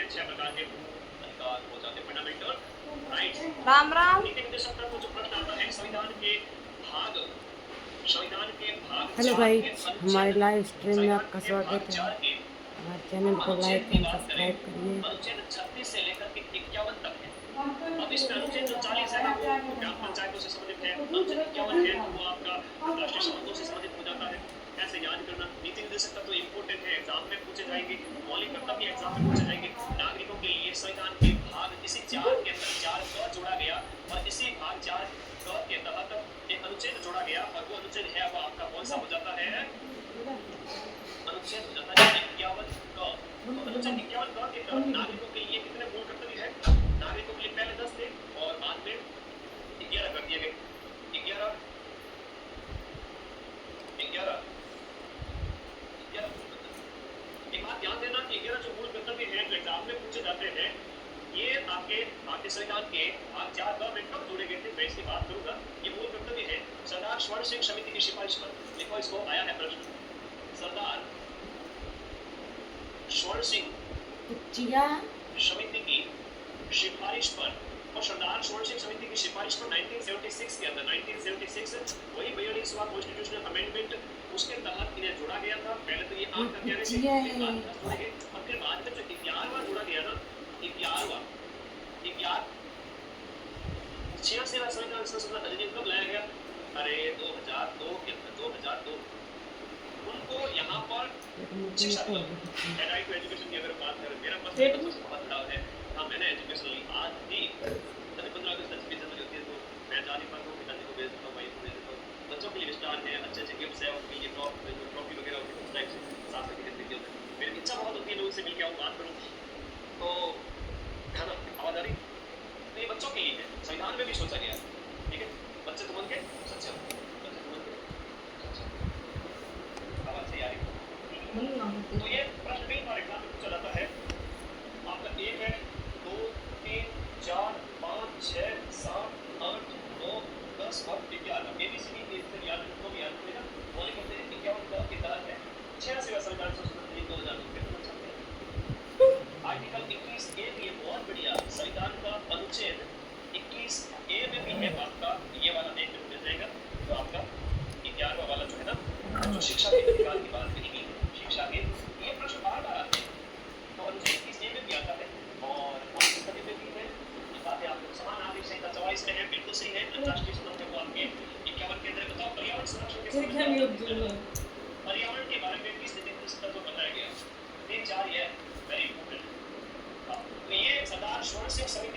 छह प्रकार के अधिकार हो जाते हैं, फंडामेंटल राइट्स। राम राम। नीति निर्देशक तत्व जो प्रश्न आता है संविधान के भाग हेलो 4 भाई, के हमारे अनुच्छेद लाइव स्ट्रीम में संविधान आपका के भाग स्वागत है। 4 के हमारे चैनल को अनुच्छेद लाइक की एंड बात करें, सब्सक्राइब करिए। अनुच्छेद 36 से लेकर के 51 तक है। अब इसमें अनुच्छेद जो 40 है ना वो ग्राम पंचायतों से संबंधित है, अनुच्छेद 51 है वो आपका अंतर्राष्ट्रीय संबंधों से संबंधित हो जाता है। ऐसे याद करना। नीति निर्देशक तत्व इंपोर्टेंट है, एग्जाम में पूछे जाएंगे, मौलिक कर्तव्य एग्जाम में पूछे जाएंगे। नागरिकों के लिए संविधान के भाग इसी 4 के अंदर 4 क जोड़ा गया और इसी भाग 4 क के तहत एक अनुच्छेद जोड़ा गया और वो अनुच्छेद है वो आपका कौन सा हो जाता है? अनुच्छेद हो जाता है 51 क। तो अनुच्छेद 51 क के तहत नागरिकों के लिए कितने मूल कर्तव्य है? नागरिकों के लिए पहले 10 थे और बाद में 11 कर दिए गए। 11 एक बात ध्यान देना कि 11 जो मूल कर्तव्य हैं जो एग्जाम में पूछे जाते हैं ये आपके भारतीय संविधान के भाग 4 क में कब जोड़े गए थे मैं इसकी बात करूंगा। ये मूल कर्तव्य है सरदार स्वर्ण सिंह समिति की सिफारिश पर। देखो इसको आया है प्रश्न, सरदार स्वर्ण सिंह समिति की सिफारिश पर। और सरदार स्वर्ण सिंह समिति की सिफारिश पर 1976 के अंदर 1976 वही 42वां कॉन्स्टिट्यूशनल अमेंडमेंट उसके तहत इन्हें जोड़ा गया था। पहले तो ये 8 कर दिया गया और फिर बाद में जो 11वां जोड़ा गया ना 11वां 86वां संविधान संशोधन अधिनियम कब लाया गया? अरे 2002 के अंदर 2002 उनको यहाँ पर शिक्षा राइट टू एजुकेशन की अगर बात करें मेरा पर्सनल बहुत बड़ा है। हाँ मैंने एजुकेशन ली आज भी 15 अगस्त 26 जनवरी होती है तो मैं जा नहीं पाता हूँ, पिताजी को भेज देता हूँ, भाई को भेज देता हूँ। बच्चों के लिए विस्तार है, अच्छे अच्छे गिफ्ट्स है उनके लिए ट्रॉफी वगैरह होती है उस टाइप से साथ सर्टिफिकेट देते होते हैं। मेरी इच्छा बहुत होती है लोगों से मिलकर आऊँ बात करूँ तो है ना आवाज आ रही। तो ये बच्चों के लिए है, संविधान में भी सोचा गया है। ठीक है, बच्चे तो बन के सच्चे हो, बच्चे तो बन के सच्चे। आवाज सही आ रही। तो ये प्रश्न कई बार एग्जाम में पूछा जाता है आपका 1 है 2 3 4 5 6 7 8 9 10 और 11 एबीसीडी के इधर याद रखो भी याद रखिएगा। मौलिक कर्तव्य 51 के तहत है 86वां संविधान संशोधन अधिनियम 2002 के तहत चलते हैं। आर्टिकल 21 ए भी ये बहुत बढ़िया संविधान का अनुच्छेद 21 ए में भी है आपका ये वाला एक मिल जाएगा तो आपका 11वां वाला जो है ना जो शिक्षा के अधिकार की बात कही गई शिक्षा के ये प्रश्न बार बार आते हैं तो अनुच्छेद 21 ए में भी आता है और मौलिक कर्तव्य में भी है। ये बातें आपको समान नागरिक संहिता 44 में है, बिल्कुल सही है। अंतर्राष्ट्रीय संबंध में वो आपके 51 के अंदर बताओ पर्यावरण संरक्षण के पर्यावरण के बारे में किस नीति निर्देशक तत्व बताया गया? 3 4 ये वेरी इंपॉर्टेंट। तो ये सरदार स्वर्ण सिंह समिति